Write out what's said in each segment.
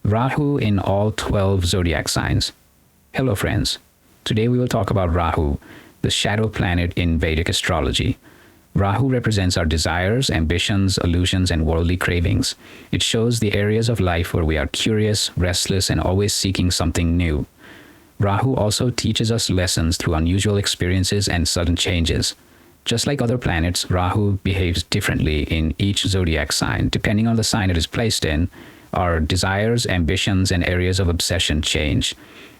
Rahu in all 12 zodiac signs. Hello friends, today we will talk about Rahu, the shadow planet in Vedic astrology. Rahu represents our desires, ambitions, illusions, and worldly cravings. It shows the areas of life where we are curious, restless, and always seeking something new. Rahu also teaches us lessons through unusual experiences and sudden changes. Just like other planets, Rahu behaves differently in each zodiac sign. Depending on the sign it is placed in, our desires, ambitions, and areas of obsession change.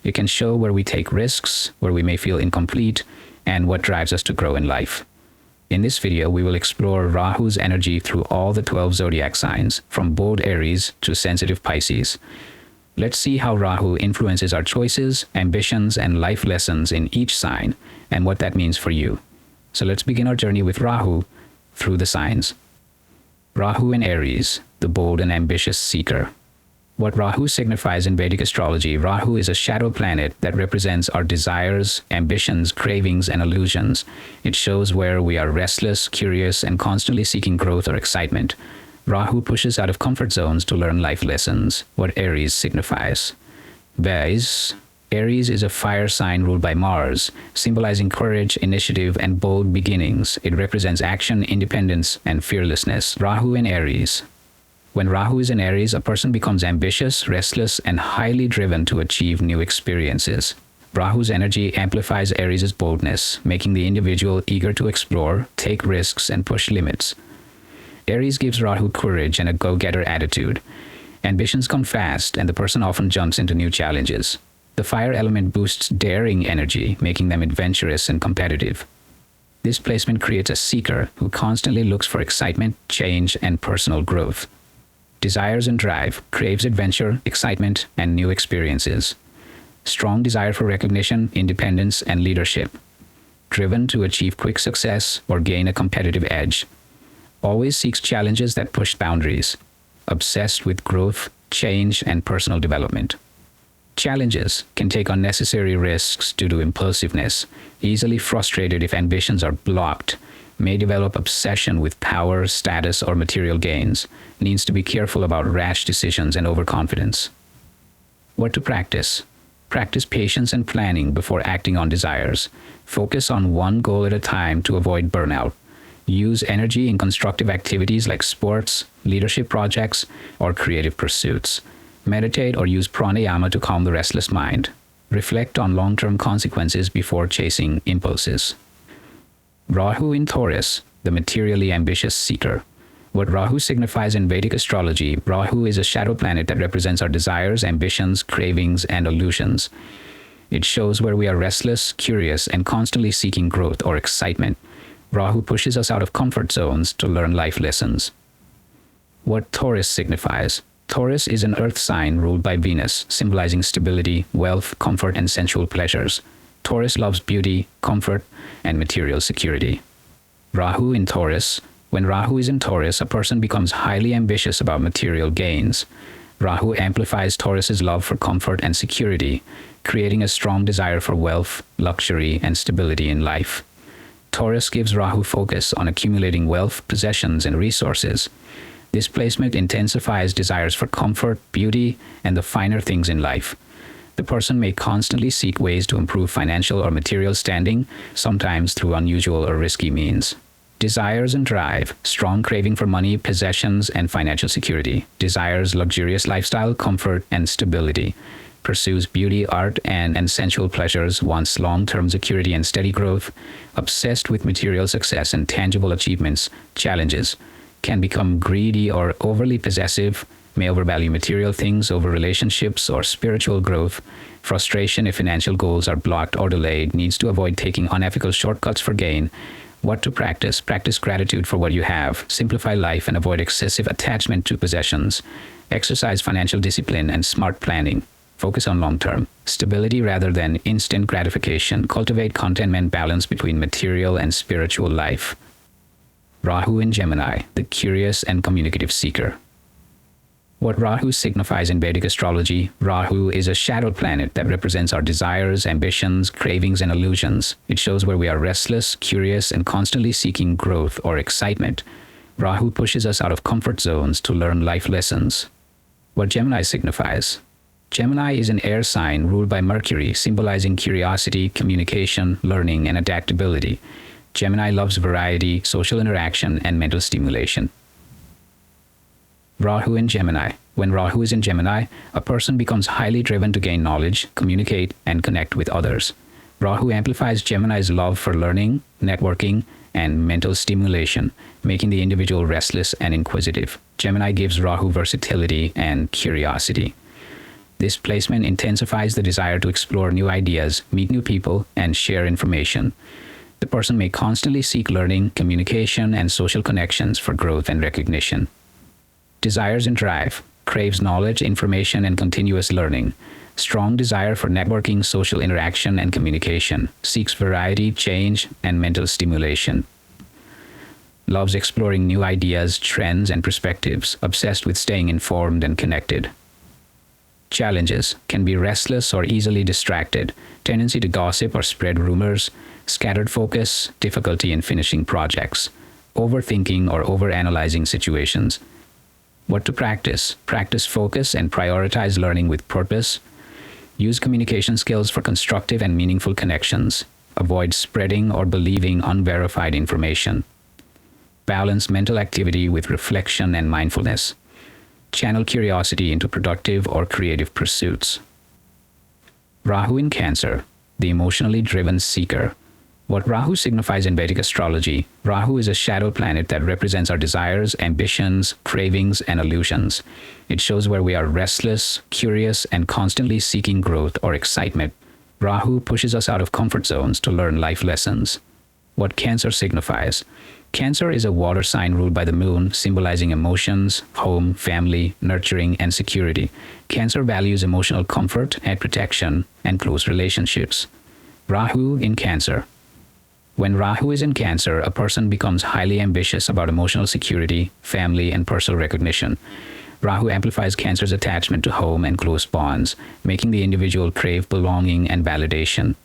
It can show where we take risks, where we may feel incomplete, and what drives us to grow in life. In this video, we will explore Rahu's energy through all the 12 zodiac signs, from bold Aries to sensitive Pisces. Let's see how Rahu influences our choices, ambitions, and life lessons in each sign, and what that means for you. So let's begin our journey with Rahu through the signs. Rahu in Aries, the bold and ambitious seeker. What Rahu signifies in Vedic astrology, Rahu is a shadow planet that represents our desires, ambitions, cravings, and illusions. It shows where we are restless, curious, and constantly seeking growth or excitement. Rahu pushes out of comfort zones to learn life lessons. What Aries signifies. Aries is a fire sign ruled by Mars, symbolizing courage, initiative, and bold beginnings. It represents action, independence, and fearlessness. Rahu in Aries. When Rahu is in Aries, a person becomes ambitious, restless, and highly driven to achieve new experiences. Rahu's energy amplifies Aries' boldness, making the individual eager to explore, take risks, and push limits. Aries gives Rahu courage and a go-getter attitude. Ambitions come fast, and the person often jumps into new challenges. The fire element boosts daring energy, making them adventurous and competitive. This placement creates a seeker who constantly looks for excitement, change, and personal growth. Desires and drive, craves adventure, excitement, and new experiences. Strong desire for recognition, independence, and leadership. Driven to achieve quick success or gain a competitive edge. Always seeks challenges that push boundaries. Obsessed with growth, change, and personal development. Challenges can take unnecessary risks due to impulsiveness, easily frustrated if ambitions are blocked, may develop obsession with power, status, or material gains, needs to be careful about rash decisions and overconfidence. What to practice? Practice patience and planning before acting on desires. Focus on one goal at a time to avoid burnout. Use energy in constructive activities like sports, leadership projects, or creative pursuits. Meditate or use pranayama to calm the restless mind. Reflect on long-term consequences before chasing impulses. Rahu in Taurus, the materially ambitious seeker. What Rahu signifies in Vedic astrology, Rahu is a shadow planet that represents our desires, ambitions, cravings, and illusions. It shows where we are restless, curious, and constantly seeking growth or excitement. Rahu pushes us out of comfort zones to learn life lessons. What Taurus signifies. Taurus is an earth sign ruled by Venus, symbolizing stability, wealth, comfort, and sensual pleasures. Taurus loves beauty, comfort, and material security. Rahu in Taurus. When Rahu is in Taurus, a person becomes highly ambitious about material gains. Rahu amplifies Taurus's love for comfort and security, creating a strong desire for wealth, luxury, and stability in life. Taurus gives Rahu focus on accumulating wealth, possessions, and resources. This placement intensifies desires for comfort, beauty, and the finer things in life. The person may constantly seek ways to improve financial or material standing, sometimes through unusual or risky means. Desires and drive, strong craving for money, possessions, and financial security. Desires luxurious lifestyle, comfort, and stability. Pursues beauty, art, and sensual pleasures, wants long-term security and steady growth. Obsessed with material success and tangible achievements, challenges. Can become greedy or overly possessive, may overvalue material things over relationships or spiritual growth. Frustration if financial goals are blocked or delayed, needs to avoid taking unethical shortcuts for gain. What to practice? Practice gratitude for what you have. Simplify life and avoid excessive attachment to possessions. Exercise financial discipline and smart planning. Focus on long-term stability rather than instant gratification. Cultivate contentment, balance between material and spiritual life. Rahu in Gemini, the curious and communicative seeker. What Rahu signifies in Vedic astrology, Rahu is a shadow planet that represents our desires, ambitions, cravings, and illusions. It shows where we are restless, curious, and constantly seeking growth or excitement. Rahu pushes us out of comfort zones to learn life lessons. What Gemini signifies. Gemini is an air sign ruled by Mercury, symbolizing curiosity, communication, learning, and adaptability. Gemini loves variety, social interaction, and mental stimulation. Rahu in Gemini. When Rahu is in Gemini, a person becomes highly driven to gain knowledge, communicate, and connect with others. Rahu amplifies Gemini's love for learning, networking, and mental stimulation, making the individual restless and inquisitive. Gemini gives Rahu versatility and curiosity. This placement intensifies the desire to explore new ideas, meet new people, and share information. The person may constantly seek learning, communication, and social connections for growth and recognition. Desires and drive. Craves knowledge, information, and continuous learning. Strong desire for networking, social interaction, and communication. Seeks variety, change, and mental stimulation. Loves exploring new ideas, trends, and perspectives. Obsessed with staying informed and connected. Challenges. Can be restless or easily distracted. Tendency to gossip or spread rumors. Scattered focus. Difficulty in finishing projects. Overthinking or overanalyzing situations. What to practice. Practice focus and prioritize learning with purpose. Use communication skills for constructive and meaningful connections. Avoid spreading or believing unverified information. Balance mental activity with reflection and mindfulness. Channel curiosity into productive or creative pursuits. Rahu in Cancer, the emotionally driven seeker. What Rahu signifies in Vedic astrology. Rahu is a shadow planet that represents our desires, ambitions, cravings, and illusions. It shows where we are restless, curious, and constantly seeking growth or excitement. Rahu pushes us out of comfort zones to learn life lessons. What Cancer signifies. Cancer is a water sign ruled by the moon, symbolizing emotions, home, family, nurturing, and security. Cancer values emotional comfort and protection and close relationships. Rahu in Cancer. When Rahu is in Cancer, a person becomes highly ambitious about emotional security, family, and personal recognition. Rahu amplifies Cancer's attachment to home and close bonds, making the individual crave belonging and validation.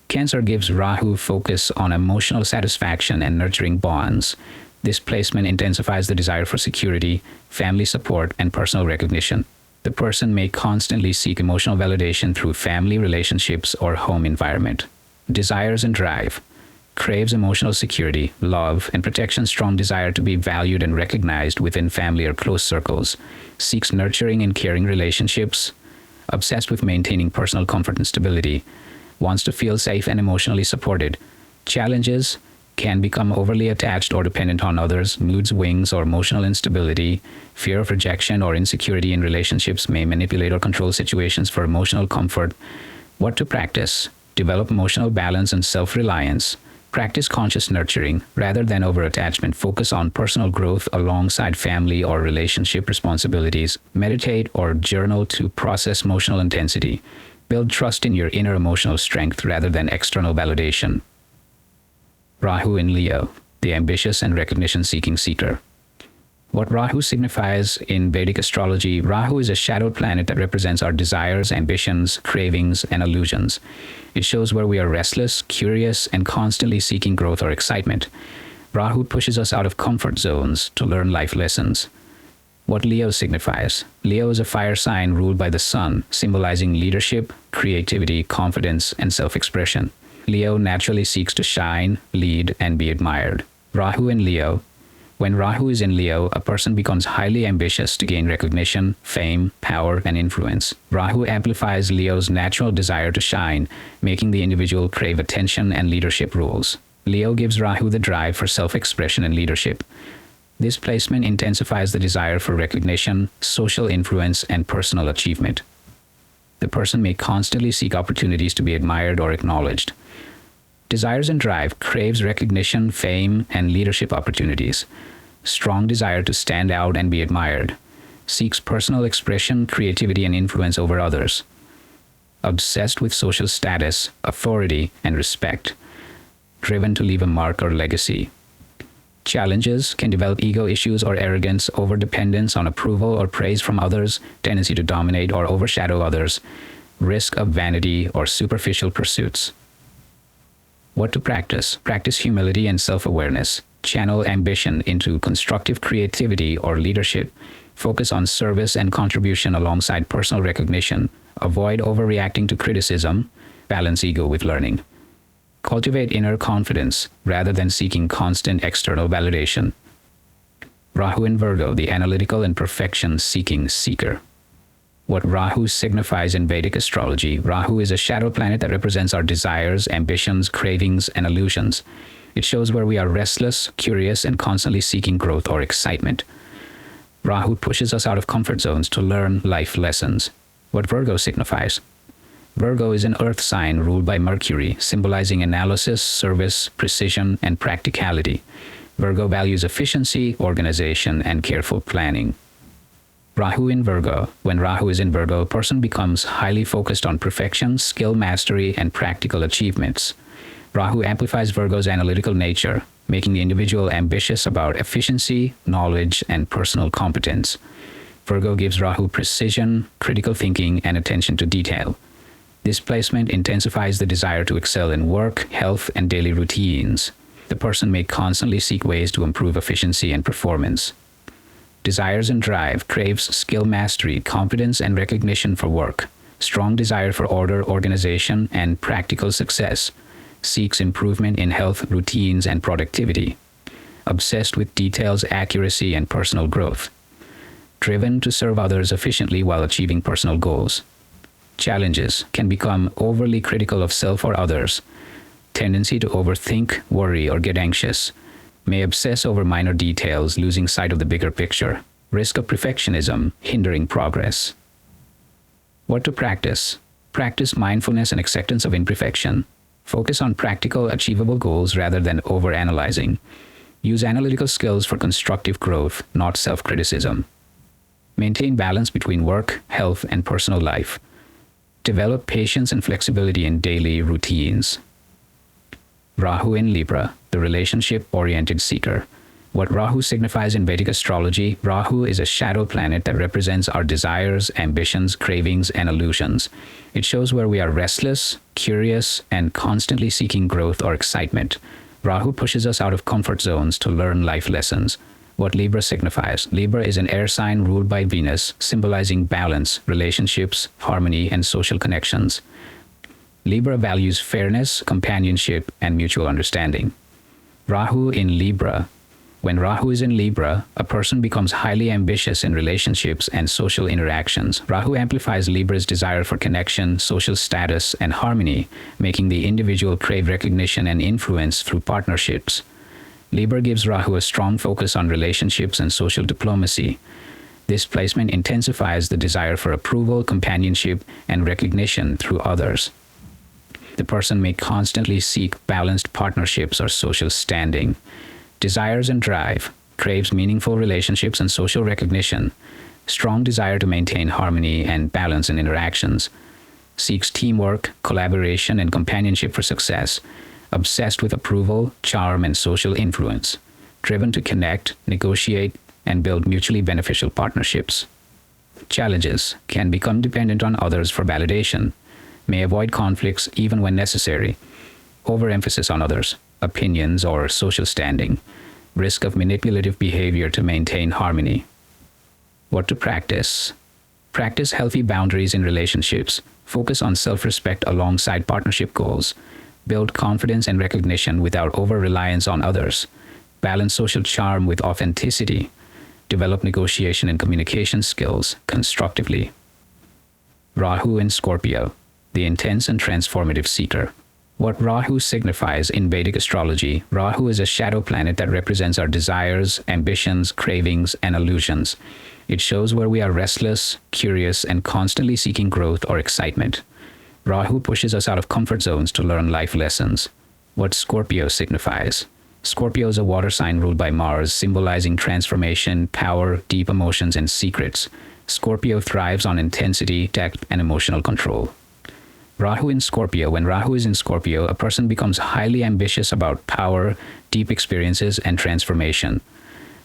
Cancer gives Rahu focus on emotional satisfaction and nurturing bonds. This placement intensifies the desire for security, family support, and personal recognition. The person may constantly seek emotional validation through family relationships or home environment. Desires and drive. Craves emotional security, love, and protection. Strong desire to be valued and recognized within family or close circles. Seeks nurturing and caring relationships. Obsessed with maintaining personal comfort and stability. Wants to feel safe and emotionally supported. Challenges. Can become overly attached or dependent on others. Mood swings or emotional instability. Fear of rejection or insecurity in relationships. May manipulate or control situations for emotional comfort. What to practice. Develop emotional balance and self-reliance. Practice conscious nurturing rather than over-attachment. Focus on personal growth alongside family or relationship responsibilities. Meditate or journal to process emotional intensity. Build trust in your inner emotional strength rather than external validation. Rahu in Leo, the ambitious and recognition-seeking seeker. What Rahu signifies in Vedic astrology. Rahu is a shadow planet that represents our desires, ambitions, cravings, and illusions. It shows where we are restless, curious, and constantly seeking growth or excitement. Rahu pushes us out of comfort zones to learn life lessons. What Leo signifies. Leo is a fire sign ruled by the sun, symbolizing leadership, creativity, confidence, and self-expression. Leo naturally seeks to shine, lead, and be admired. Rahu in Leo. When Rahu is in Leo, a person becomes highly ambitious to gain recognition, fame, power, and influence. Rahu amplifies Leo's natural desire to shine, making the individual crave attention and leadership roles. Leo gives Rahu the drive for self-expression and leadership. This placement intensifies the desire for recognition, social influence, and personal achievement. The person may constantly seek opportunities to be admired or acknowledged. Desires and drive. Craves recognition, fame, and leadership opportunities. Strong desire to stand out and be admired. Seeks personal expression, creativity, and influence over others. Obsessed with social status, authority, and respect. Driven to leave a mark or legacy. Challenges. Can develop ego issues or arrogance, overdependence on approval or praise from others, tendency to dominate or overshadow others, risk of vanity or superficial pursuits. What to practice. Practice humility and self-awareness. Channel ambition into constructive creativity or leadership. Focus on service and contribution alongside personal recognition. Avoid overreacting to criticism. Balance ego with learning. Cultivate inner confidence rather than seeking constant external validation. Rahu in Virgo, the analytical and perfection-seeking seeker. What Rahu signifies in Vedic astrology: Rahu is a shadow planet that represents our desires, ambitions, cravings, and illusions. It shows where we are restless, curious, and constantly seeking growth or excitement. Rahu pushes us out of comfort zones to learn life lessons. What Virgo signifies: Virgo is an earth sign ruled by Mercury, symbolizing analysis, service, precision, and practicality. Virgo values efficiency, organization, and careful planning. Rahu in Virgo. When Rahu is in Virgo, a person becomes highly focused on perfection, skill mastery, and practical achievements. Rahu amplifies Virgo's analytical nature, making the individual ambitious about efficiency, knowledge, and personal competence. Virgo gives Rahu precision, critical thinking, and attention to detail. This placement intensifies the desire to excel in work, health, and daily routines. The person may constantly seek ways to improve efficiency and performance. Desires and drive: craves skill mastery, confidence, and recognition for work. Strong desire for order, organization, and practical success. Seeks improvement in health, routines, and productivity. Obsessed with details, accuracy, and personal growth. Driven to serve others efficiently while achieving personal goals. Challenges: can become overly critical of self or others. Tendency to overthink, worry, or get anxious. May obsess over minor details, losing sight of the bigger picture. Risk of perfectionism, hindering progress. What to practice: practice mindfulness and acceptance of imperfection. Focus on practical, achievable goals rather than overanalyzing. Use analytical skills for constructive growth, not self-criticism. Maintain balance between work, health, and personal life. Develop patience and flexibility in daily routines. Rahu in Libra, the relationship-oriented seeker. What Rahu signifies in Vedic astrology: Rahu is a shadow planet that represents our desires, ambitions, cravings, and illusions. It shows where we are restless, curious, and constantly seeking growth or excitement. Rahu pushes us out of comfort zones to learn life lessons. What Libra signifies: Libra is an air sign ruled by Venus, symbolizing balance, relationships, harmony, and social connections. Libra values fairness, companionship, and mutual understanding. Rahu in Libra. When Rahu is in Libra, a person becomes highly ambitious in relationships and social interactions. Rahu amplifies Libra's desire for connection, social status, and harmony, making the individual crave recognition and influence through partnerships. Libra gives Rahu a strong focus on relationships and social diplomacy. This placement intensifies the desire for approval, companionship, and recognition through others. The person may constantly seek balanced partnerships or social standing. Desires and drive: craves meaningful relationships and social recognition. Strong desire to maintain harmony and balance in interactions. Seeks teamwork, collaboration, and companionship for success. Obsessed with approval, charm, and social influence. Driven to connect, negotiate, and build mutually beneficial partnerships. Challenges: can become dependent on others for validation. May avoid conflicts even when necessary. Overemphasis on others' opinions or social standing. Risk of manipulative behavior to maintain harmony. What to practice: practice healthy boundaries in relationships. Focus on self-respect alongside partnership goals. Build confidence and recognition without over-reliance on others. Balance social charm with authenticity. Develop negotiation and communication skills constructively. Rahu in Scorpio, the intense and transformative seeker. What Rahu signifies in Vedic astrology: Rahu is a shadow planet that represents our desires, ambitions, cravings, and illusions. It shows where we are restless, curious, and constantly seeking growth or excitement. Rahu pushes us out of comfort zones to learn life lessons. What Scorpio signifies: Scorpio is a water sign ruled by Mars, symbolizing transformation, power, deep emotions, and secrets. Scorpio thrives on intensity, depth, and emotional control. Rahu in Scorpio. When Rahu is in Scorpio, a person becomes highly ambitious about power, deep experiences, and transformation.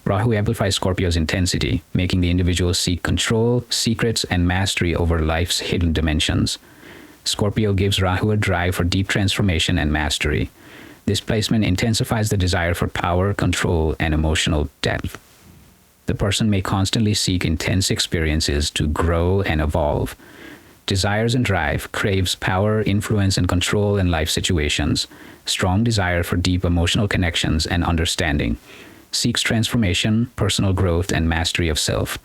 Rahu amplifies Scorpio's intensity, making the individual seek control, secrets, and mastery over life's hidden dimensions. Scorpio gives Rahu a drive for deep transformation and mastery. This placement intensifies the desire for power, control, and emotional depth. The person may constantly seek intense experiences to grow and evolve. Desires and drive, craves power, influence, and control in life situations. Strong desire for deep emotional connections and understanding. Seeks transformation, personal growth, and mastery of self.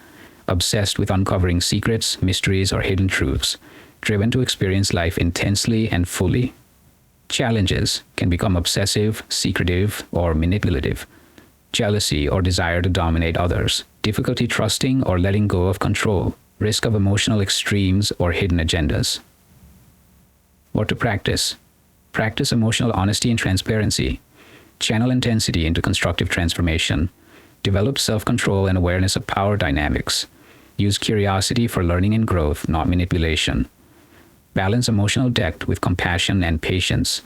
Obsessed with uncovering secrets, mysteries, or hidden truths. Driven to experience life intensely and fully. Challenges can become obsessive, secretive, or manipulative. Jealousy or desire to dominate others. Difficulty trusting or letting go of control. Risk of emotional extremes or hidden agendas. What to practice? Practice emotional honesty and transparency. Channel intensity into constructive transformation. Develop self-control and awareness of power dynamics. Use curiosity for learning and growth, not manipulation. Balance emotional depth with compassion and patience.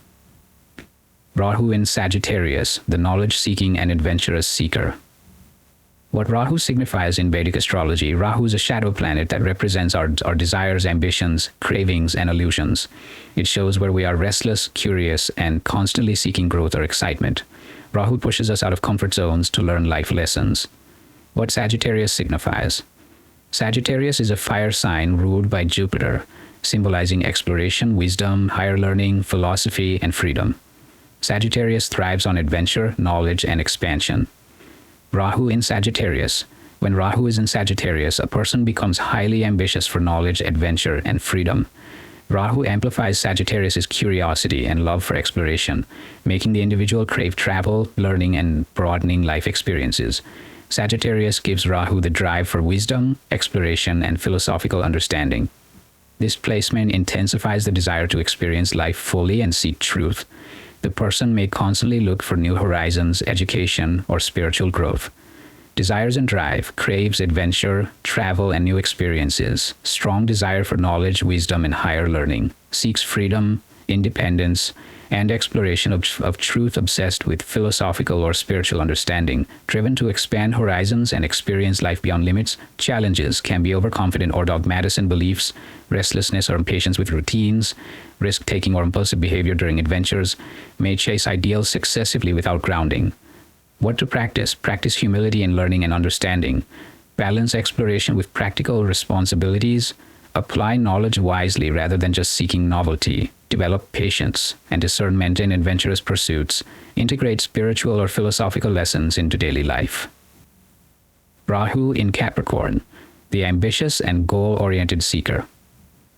Rahu in Sagittarius, the knowledge-seeking and adventurous seeker. What Rahu signifies in Vedic astrology, Rahu is a shadow planet that represents our desires, ambitions, cravings, and illusions. It shows where we are restless, curious, and constantly seeking growth or excitement. Rahu pushes us out of comfort zones to learn life lessons. What Sagittarius signifies? Sagittarius is a fire sign ruled by Jupiter, symbolizing exploration, wisdom, higher learning, philosophy, and freedom. Sagittarius thrives on adventure, knowledge, and expansion. Rahu in Sagittarius. When Rahu is in Sagittarius, a person becomes highly ambitious for knowledge, adventure, and freedom. Rahu amplifies Sagittarius's curiosity and love for exploration, making the individual crave travel, learning, and broadening life experiences. Sagittarius gives Rahu the drive for wisdom, exploration, and philosophical understanding. This placement intensifies the desire to experience life fully and seek truth. The person may constantly look for new horizons, education, or spiritual growth. Desires and drive, craves adventure, travel, and new experiences. Strong desire for knowledge, wisdom, and higher learning. Seeks freedom, independence, and exploration of truth, obsessed with philosophical or spiritual understanding. Driven to expand horizons and experience life beyond limits. Challenges can be overconfident or dogmatic in beliefs, restlessness or impatience with routines, risk-taking or impulsive behavior during adventures, may chase ideals successively without grounding. What to practice? Practice humility in learning and understanding. Balance exploration with practical responsibilities. Apply knowledge wisely rather than just seeking novelty. Develop patience and discernment in adventurous pursuits. Integrate spiritual or philosophical lessons into daily life. Rahu in Capricorn, the ambitious and goal-oriented seeker.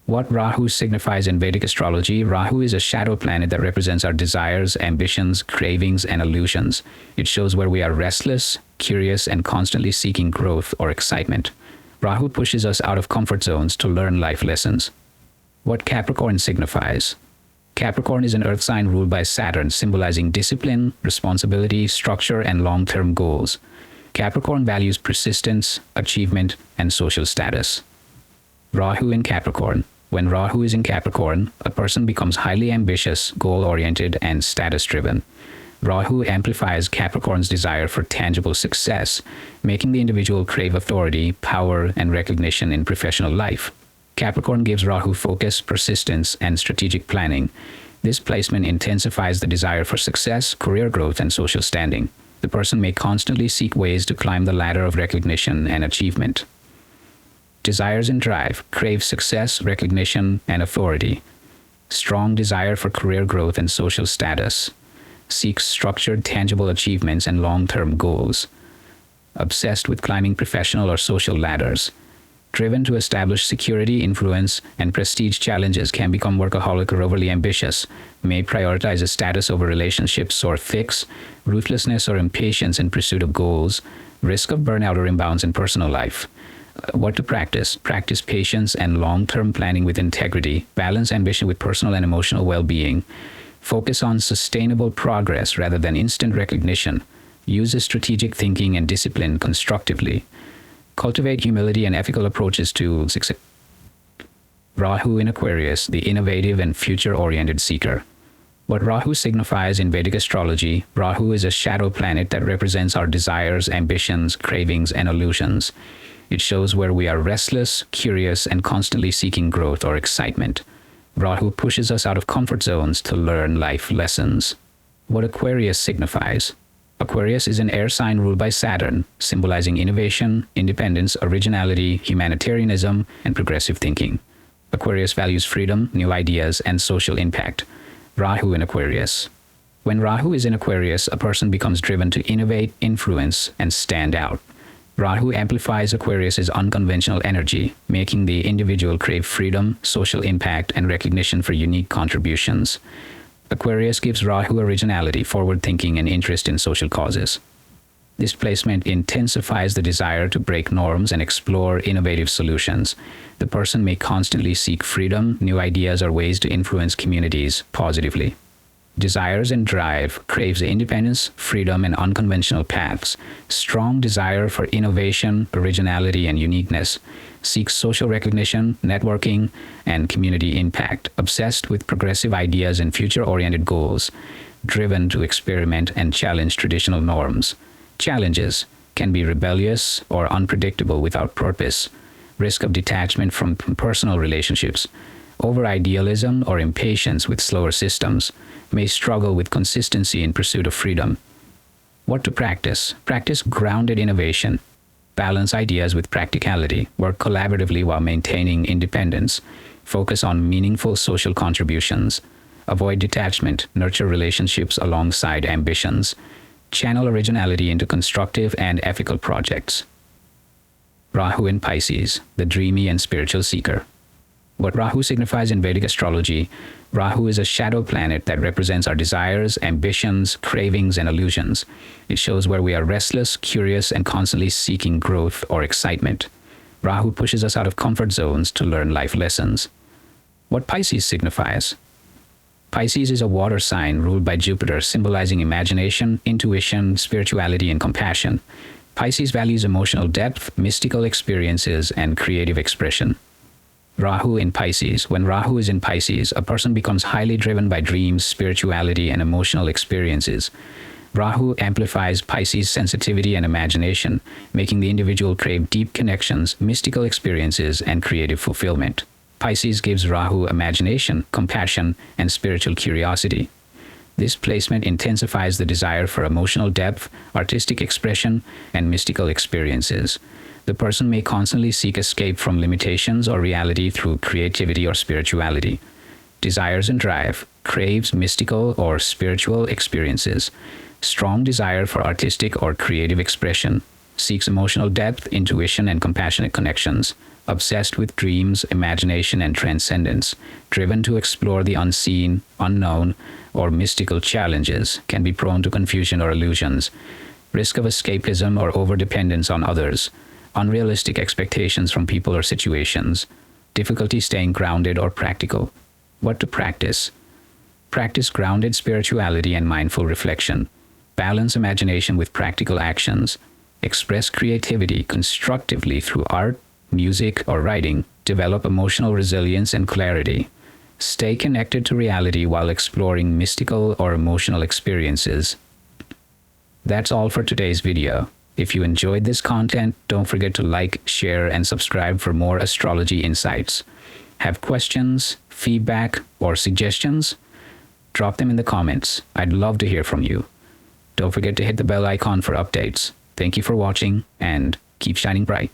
What Rahu signifies in Vedic astrology, Rahu is a shadow planet that represents our desires, ambitions, cravings, and illusions. It shows where we are restless, curious, and constantly seeking growth or excitement. Rahu pushes us out of comfort zones to learn life lessons. What Capricorn signifies? Capricorn is an earth sign ruled by Saturn, symbolizing discipline, responsibility, structure, and long-term goals. Capricorn values persistence, achievement, and social status. Rahu in Capricorn. When Rahu is in Capricorn, a person becomes highly ambitious, goal-oriented, and status-driven. Rahu amplifies Capricorn's desire for tangible success, making the individual crave authority, power, and recognition in professional life. Capricorn gives Rahu focus, persistence, and strategic planning. This placement intensifies the desire for success, career growth, and social standing. The person may constantly seek ways to climb the ladder of recognition and achievement. Desires and drive, crave success, recognition, and authority. Strong desire for career growth and social status. Seeks structured, tangible achievements and long-term goals. Obsessed with climbing professional or social ladders. Driven to establish security, influence, and prestige. Challenges can become workaholic or overly ambitious. May prioritize a status over relationships or ethics. Ruthlessness or impatience in pursuit of goals. Risk of burnout or imbalance in personal life. What to practice? Practice patience and long-term planning with integrity. Balance ambition with personal and emotional well-being. Focus on sustainable progress rather than instant recognition. Use strategic thinking and discipline constructively. Cultivate humility and ethical approaches to success. Rahu in Aquarius, the innovative and future-oriented seeker. What Rahu signifies in Vedic astrology, Rahu is a shadow planet that represents our desires, ambitions, cravings, and illusions. It shows where we are restless, curious, and constantly seeking growth or excitement. Rahu pushes us out of comfort zones to learn life lessons. What Aquarius signifies? Aquarius is an air sign ruled by Saturn, symbolizing innovation, independence, originality, humanitarianism, and progressive thinking. Aquarius values freedom, new ideas, and social impact. Rahu in Aquarius. When Rahu is in Aquarius, a person becomes driven to innovate, influence, and stand out. Rahu amplifies Aquarius's unconventional energy, making the individual crave freedom, social impact, and recognition for unique contributions. Aquarius gives Rahu originality, forward thinking, and interest in social causes. This placement intensifies the desire to break norms and explore innovative solutions. The person may constantly seek freedom, new ideas, or ways to influence communities positively. Desires and drive craves independence, freedom, and unconventional paths. Strong desire for innovation, originality, and uniqueness. Seeks social recognition, networking, and community impact. Obsessed with progressive ideas and future-oriented goals. Driven to experiment and challenge traditional norms. Challenges can be rebellious or unpredictable without purpose. Risk of detachment from personal relationships. Over-idealism or impatience with slower systems. May struggle with consistency in pursuit of freedom. What to practice? Practice grounded innovation. Balance ideas with practicality. Work collaboratively while maintaining independence. Focus on meaningful social contributions. Avoid detachment. Nurture relationships alongside ambitions. Channel originality into constructive and ethical projects. Rahu in Pisces, the dreamy and spiritual seeker. What Rahu signifies in Vedic astrology, Rahu is a shadow planet that represents our desires, ambitions, cravings, and illusions. It shows where we are restless, curious, and constantly seeking growth or excitement. Rahu pushes us out of comfort zones to learn life lessons. What Pisces signifies? Pisces is a water sign ruled by Jupiter, symbolizing imagination, intuition, spirituality, and compassion. Pisces values emotional depth, mystical experiences, and creative expression. Rahu in Pisces. When Rahu is in Pisces, a person becomes highly driven by dreams, spirituality, and emotional experiences. Rahu amplifies Pisces' sensitivity and imagination, making the individual crave deep connections, mystical experiences, and creative fulfillment. Pisces gives Rahu imagination, compassion, and spiritual curiosity. This placement intensifies the desire for emotional depth, artistic expression, and mystical experiences. The person may constantly seek escape from limitations or reality through creativity or spirituality. Desires and drive craves mystical or spiritual experiences. Strong desire for artistic or creative expression. Seeks emotional depth, intuition, and compassionate connections. Obsessed with dreams, imagination, and transcendence. Driven to explore the unseen, unknown, or mystical challenges. Can be prone to confusion or illusions. Risk of escapism or overdependence on others. Unrealistic expectations from people or situations. Difficulty staying grounded or practical. What to practice? Practice grounded spirituality and mindful reflection. Balance imagination with practical actions. Express creativity constructively through art, music, or writing. Develop emotional resilience and clarity. Stay connected to reality while exploring mystical or emotional experiences. That's all for today's video. If you enjoyed this content, don't forget to like, share, and subscribe for more astrology insights. Have questions, feedback, or suggestions? Drop them in the comments. I'd love to hear from you. Don't forget to hit the bell icon for updates. Thank you for watching, and keep shining bright.